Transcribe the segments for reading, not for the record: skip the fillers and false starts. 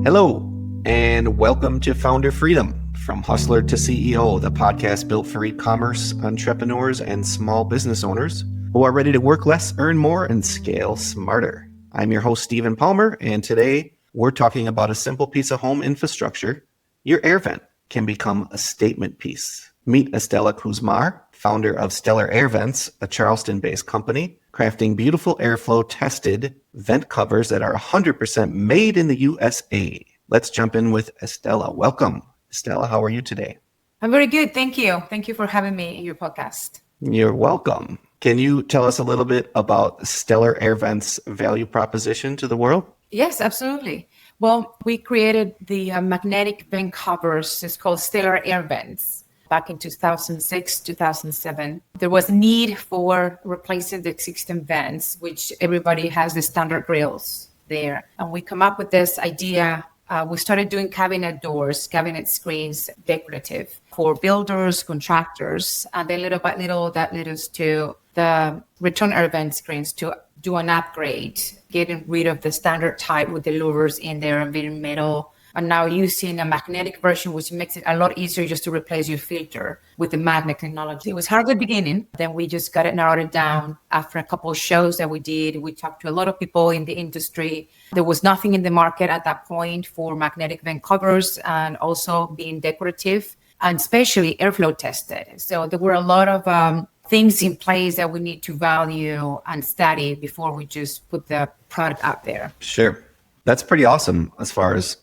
Hello, and welcome to Founder Freedom, from Hustler to CEO, the podcast built for e-commerce entrepreneurs and small business owners who are ready to work less, earn more, and scale smarter. I'm your host, Stephen Palmer, and today we're talking about a simple piece of home infrastructure. Your air vent can become a statement piece. Meet Esthela Cuzmar, founder of Stellar Air Vents, a Charleston-based company, crafting beautiful airflow-tested vent covers that are 100% made in the USA. Let's jump in with Esthela. Welcome. Esthela, how are you today? I'm very good. Thank you. Thank you for having me in your podcast. You're welcome. Can you tell us a little bit about Stellar Air Vents' value proposition to the world? Yes, absolutely. Well, we created the magnetic vent covers. It's called Stellar Air Vents. Back in 2006, 2007, there was a need for replacing the existing vents, which everybody has the standard grills there. And we come up with this idea. We started doing cabinet doors, cabinet screens, decorative for builders, contractors. And then little by little, that led us to the return air vent screens to do an upgrade, getting rid of the standard type with the louvers in there and being metal. And now using a magnetic version, which makes it a lot easier just to replace your filter with the magnet technology. It was hard at the beginning. Then we just got it narrowed down after a couple of shows that we did. We talked to a lot of people in the industry. There was nothing in the market at that point for magnetic vent covers and also being decorative and especially airflow tested. So there were a lot of things in place that we need to value and study before we just put the product out there. Sure. That's pretty awesome as far as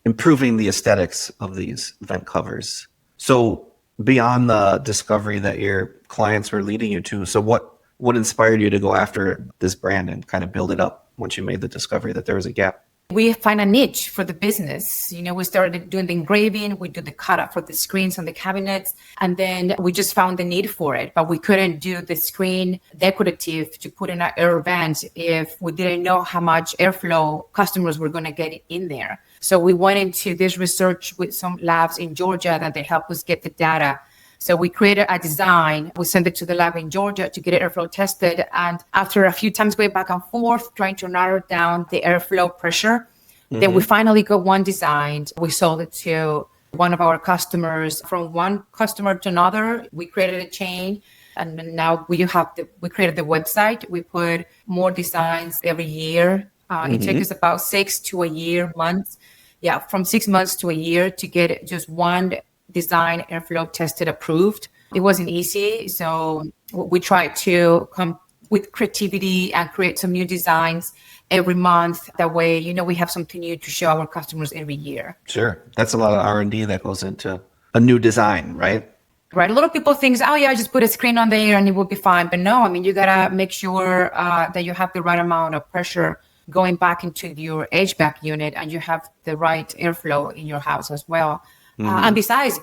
improving the aesthetics of these vent covers. So beyond the discovery that your clients were leading you to, so what inspired you to go after this brand and kind of build it up once you made the discovery that there was a gap? We find a niche for the business. We started doing the engraving, we do the cutout for the screens on the cabinets, and then we just found the need for it. But we couldn't do the screen decorative to put in our air vents if we didn't know how much airflow customers were going to get in there. So we went into this research with some labs in Georgia that they helped us get the data. So we created a design. We sent it to the lab in Georgia to get it airflow tested. And after a few times going back and forth, trying to narrow down the airflow pressure, then we finally got one designed. We sold it to one of our customers. From one customer to another, we created a chain. And now we created the website. We put more designs every year. It takes us about 6 to a year, months. Yeah, from 6 months to a year to get just one design airflow tested, approved. It wasn't easy. So we tried to come with creativity and create some new designs every month. That way, we have something new to show our customers every year. Sure. That's a lot of R&D that goes into a new design, right? Right. A lot of people think, oh yeah, just put a screen on there and it will be fine. But no, you gotta make sure that you have the right amount of pressure going back into your HVAC unit and you have the right airflow in your house as well. And besides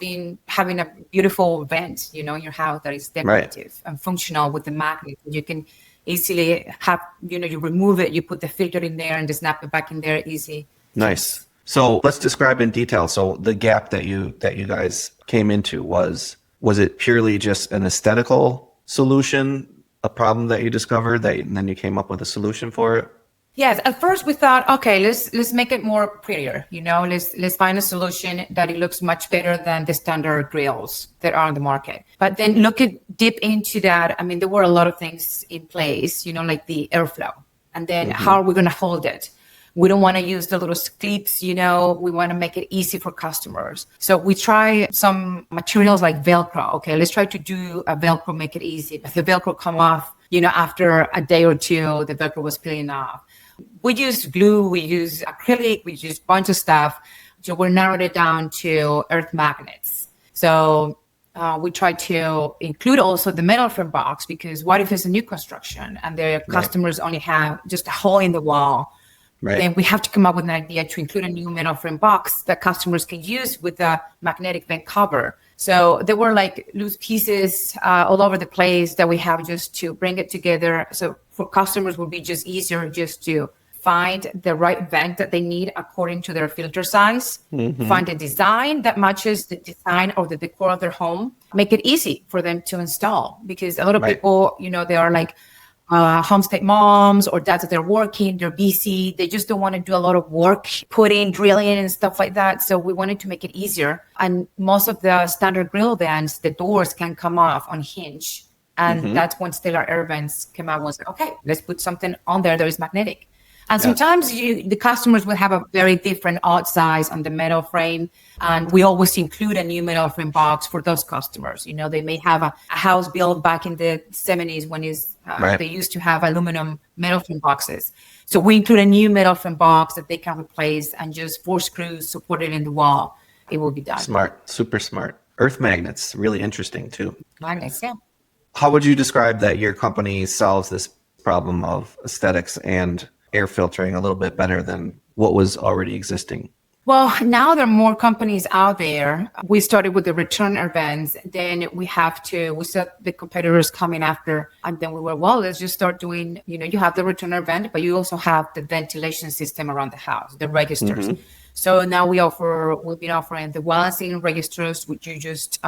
having a beautiful vent, in your house that is decorative and functional with the magnet, you can easily have, you remove it, you put the filter in there and just snap it back in there easy. Nice. So let's describe in detail. So the gap that you guys came into was it purely just an aesthetical solution, a problem that you discovered and then you came up with a solution for it? Yes, at first we thought, okay, let's make it more prettier. Let's find a solution that it looks much better than the standard grills that are on the market. But then looking deep into that, there were a lot of things in place, like the airflow, and then how are we going to hold it? We don't want to use the little clips, we want to make it easy for customers. So we try some materials like Velcro. Okay, let's try to do a Velcro, make it easy. If the Velcro come off, after a day or two, the Velcro was peeling off. We use glue, we use acrylic, we use a bunch of stuff. So we narrowed it down to earth magnets. So we try to include also the metal frame box, because what if it's a new construction and their customers only have just a hole in the wall? Right. Then we have to come up with an idea to include a new metal frame box that customers can use with a magnetic vent cover. So there were like loose pieces all over the place that we have just to bring it together. So for customers, it would be just easier just to find the right vent that they need according to their filter size, find a design that matches the design or the decor of their home, make it easy for them to install. Because a lot of people, they are like, homestead moms or dads that they're working, they're busy. They just don't want to do a lot of work, putting, drilling and stuff like that. So we wanted to make it easier. And most of the standard grill vents, the doors can come off on hinge. And that's when Stellar Air Vents came out and was like, okay, let's put something on there that is magnetic. And sometimes the customers will have a very different odd size on the metal frame. And we always include a new metal frame box for those customers. They may have a house built back in the 70s when they used to have aluminum metal frame boxes. So we include a new metal frame box that they can replace and just 4 screws support it in the wall. It will be done. Smart, super smart. Earth magnets, really interesting too. Magnets, yeah. How would you describe that your company solves this problem of aesthetics and air filtering a little bit better than what was already existing? Well, now there are more companies out there. We started with the return air vents. Then we saw the competitors coming after. And then we were, let's just start doing, you have the return air vent, but you also have the ventilation system around the house, the registers. So now we've been offering the wall and ceiling registers, which you just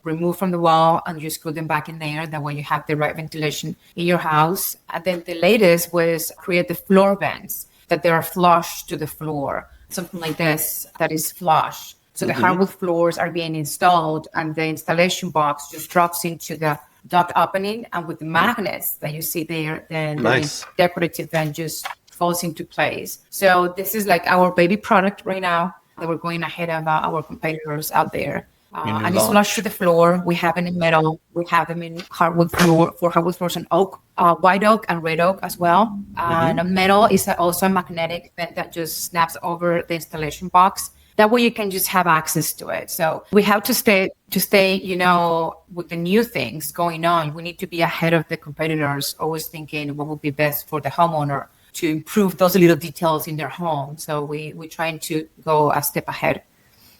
remove from the wall and you screw them back in there. That way you have the right ventilation in your house. And then the latest was create the floor vents that they are flush to the floor. Something like this that is flush. So the hardwood floors are being installed and the installation box just drops into the duct opening. And with the magnets that you see there, then the decorative vent just falls into place. So this is like our baby product right now that we're going ahead of our competitors out there. And it's flush to the floor. We have it in metal. We have them in hardwood floors and oak, white oak and red oak as well. And metal is also a magnetic vent that just snaps over the installation box. That way you can just have access to it. So we have to stay, with the new things going on. We need to be ahead of the competitors, always thinking what would be best for the homeowner to improve those little details in their home. So we're trying to go a step ahead.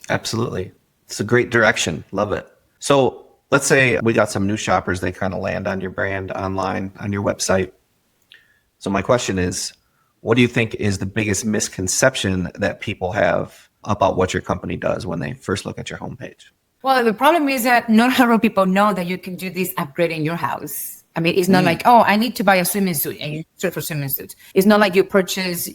Absolutely. It's a great direction. Love it. So let's say we got some new shoppers. They kind of land on your brand online, on your website. So my question is, what do you think is the biggest misconception that people have about what your company does when they first look at your homepage? Well, the problem is that not a lot of people know that you can do this upgrade in your house. I mean, it's not like, I need to buy a swimming suit and you search for swimming suits. It's not like you purchase,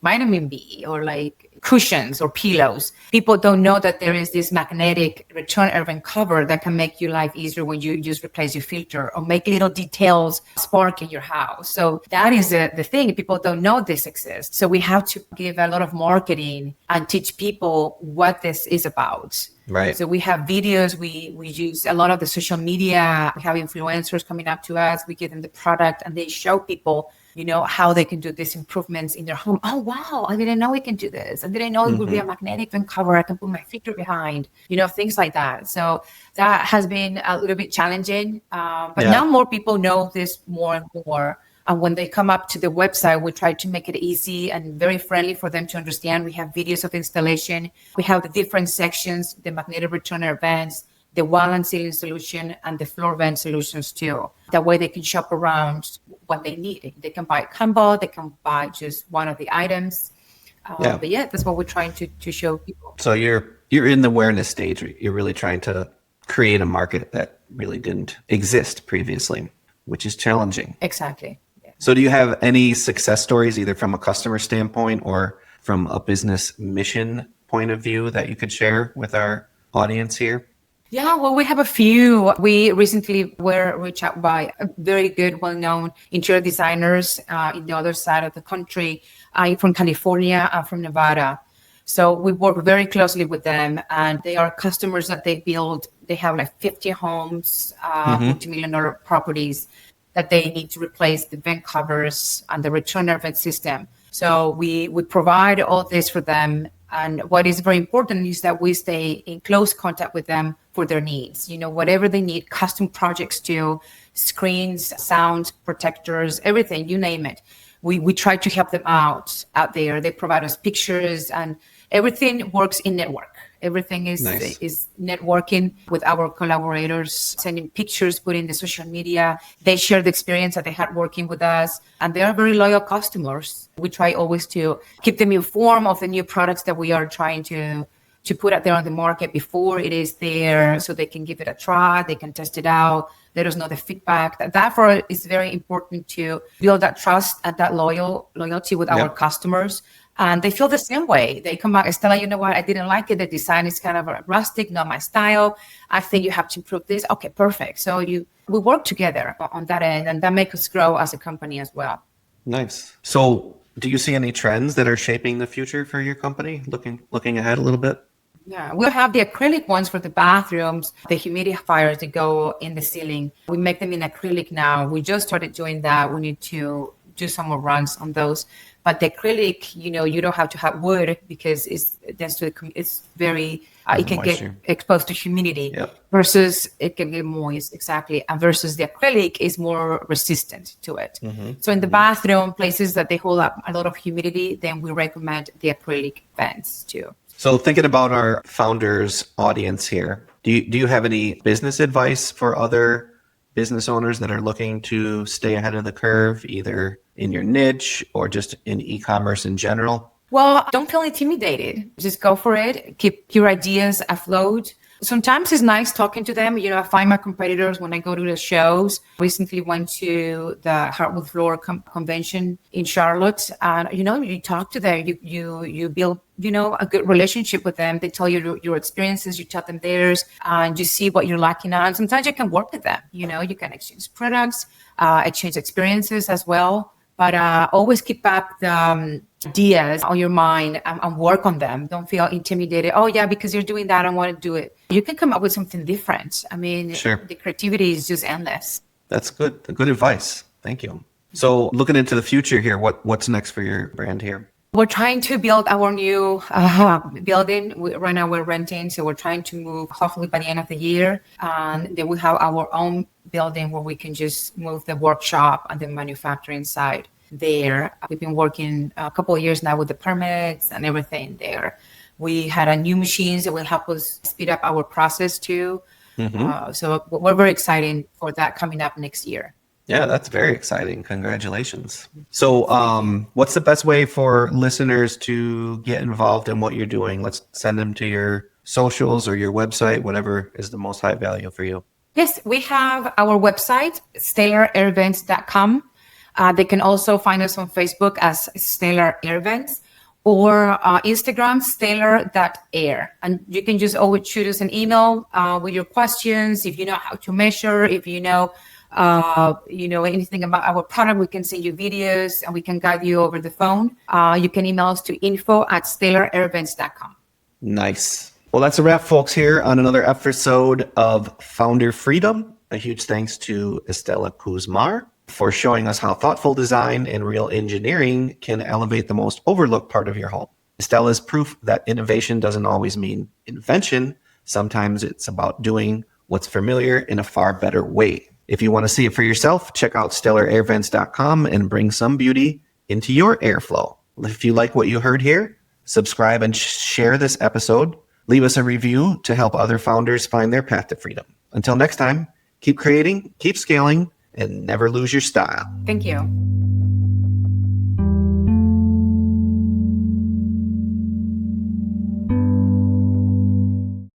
vitamin B or like cushions or pillows. People don't know that there is this magnetic return air vent cover that can make your life easier when you just replace your filter or make little details spark in your house. So that is the thing. People don't know this exists. So we have to give a lot of marketing and teach people what this is about. Right. So we have videos. We use a lot of the social media. We have influencers coming up to us. We give them the product and they show people how they can do these improvements in their home. Oh, wow. I didn't know we can do this. I didn't know it would be a magnetic vent cover. I can put my filter behind, things like that. So that has been a little bit challenging. But now more people know this more and more. And when they come up to the website, we try to make it easy and very friendly for them to understand. We have videos of installation. We have the different sections, the magnetic return air vents, the wall and ceiling solution, and the floor vent solutions too. That way they can shop around what they need. They can buy a combo, they can buy just one of the items. But that's what we're trying to show people. So you're in the awareness stage. You're really trying to create a market that really didn't exist previously, which is challenging. Exactly. Yeah. So do you have any success stories, either from a customer standpoint or from a business mission point of view, that you could share with our audience here? Yeah, well, we have a few. We recently were reached out by a very good, well-known interior designers in the other side of the country, from California and from Nevada. So we work very closely with them, and they are customers that they build. They have like 50 homes, multi-million-dollar properties that they need to replace the vent covers and the return air vent system. So we provide all this for them. And what is very important is that we stay in close contact with them for their needs. Whatever they need, custom projects too, screens, sound, protectors, everything, you name it. We try to help them out there. They provide us pictures and everything works in network. Everything is networking with our collaborators, sending pictures, putting the social media. They share the experience that they had working with us, and they are very loyal customers. We try always to keep them informed of the new products that we are trying to put out there on the market before it is there, so they can give it a try, they can test it out, let us know the feedback. That for us is very important to build that trust and that loyalty with our customers. And they feel the same way. They come back, Esthela, you know what? I didn't like it. The design is kind of rustic, not my style. I think you have to improve this. Okay, perfect. So we work together on that end, and that makes us grow as a company as well. Nice. So do you see any trends that are shaping the future for your company, looking ahead a little bit? Yeah, we'll have the acrylic ones for the bathrooms, the humidifiers that go in the ceiling. We make them in acrylic now. We just started doing that. We need to do some more runs on those. But the acrylic, you don't have to have wood because it's very, it can get exposed to humidity versus it can get moist, exactly. And versus the acrylic is more resistant to it. So in the bathroom, places that they hold up a lot of humidity, then we recommend the acrylic vents too. So thinking about our founders audience here, do you have any business advice for other business owners that are looking to stay ahead of the curve, either in your niche or just in e-commerce in general? Well, don't feel intimidated. Just go for it. Keep your ideas afloat. Sometimes it's nice talking to them. I find my competitors when I go to the shows. Recently went to the Hardwood Floor convention in Charlotte. And, you talk to them. You build, a good relationship with them. They tell you your experiences. You tell them theirs. And you see what you're lacking on. Sometimes you can work with them. You can exchange products, exchange experiences as well. But always keep up the ideas on your mind and work on them. Don't feel intimidated. Oh, yeah, because you're doing that, I want to do it. You can come up with something different. I mean, the creativity is just endless. That's good. Good advice. Thank you. So looking into the future here, what's next for your brand here? We're trying to build our new building. Right now we're renting, so we're trying to move hopefully by the end of the year. And then we have our own building where we can just move the workshop and the manufacturing side there. We've been working a couple of years now with the permits and everything there. We had a new machines that will help us speed up our process too. So we're very excited for that coming up next year. Yeah, that's very exciting. Congratulations. So what's the best way for listeners to get involved in what you're doing? Let's send them to your socials or your website, whatever is the most high value for you. Yes, we have our website, stellarairvents.com. They can also find us on Facebook as Stellar Airvents or Instagram, stellar.air. And you can just always shoot us an email with your questions. If you know how to measure, if you know anything about our product, we can send you videos and we can guide you over the phone. You can email us to info@stellarairvents.com. Nice. Well, that's a wrap, folks, here on another episode of Founder Freedom. A huge thanks to Esthela Cuzmar for showing us how thoughtful design and real engineering can elevate the most overlooked part of your home. Esthela is proof that innovation doesn't always mean invention. Sometimes it's about doing what's familiar in a far better way. If you want to see it for yourself, check out stellarairvents.com and bring some beauty into your airflow. If you like what you heard here, subscribe and share this episode. Leave us a review to help other founders find their path to freedom. Until next time, keep creating, keep scaling, and never lose your style. Thank you.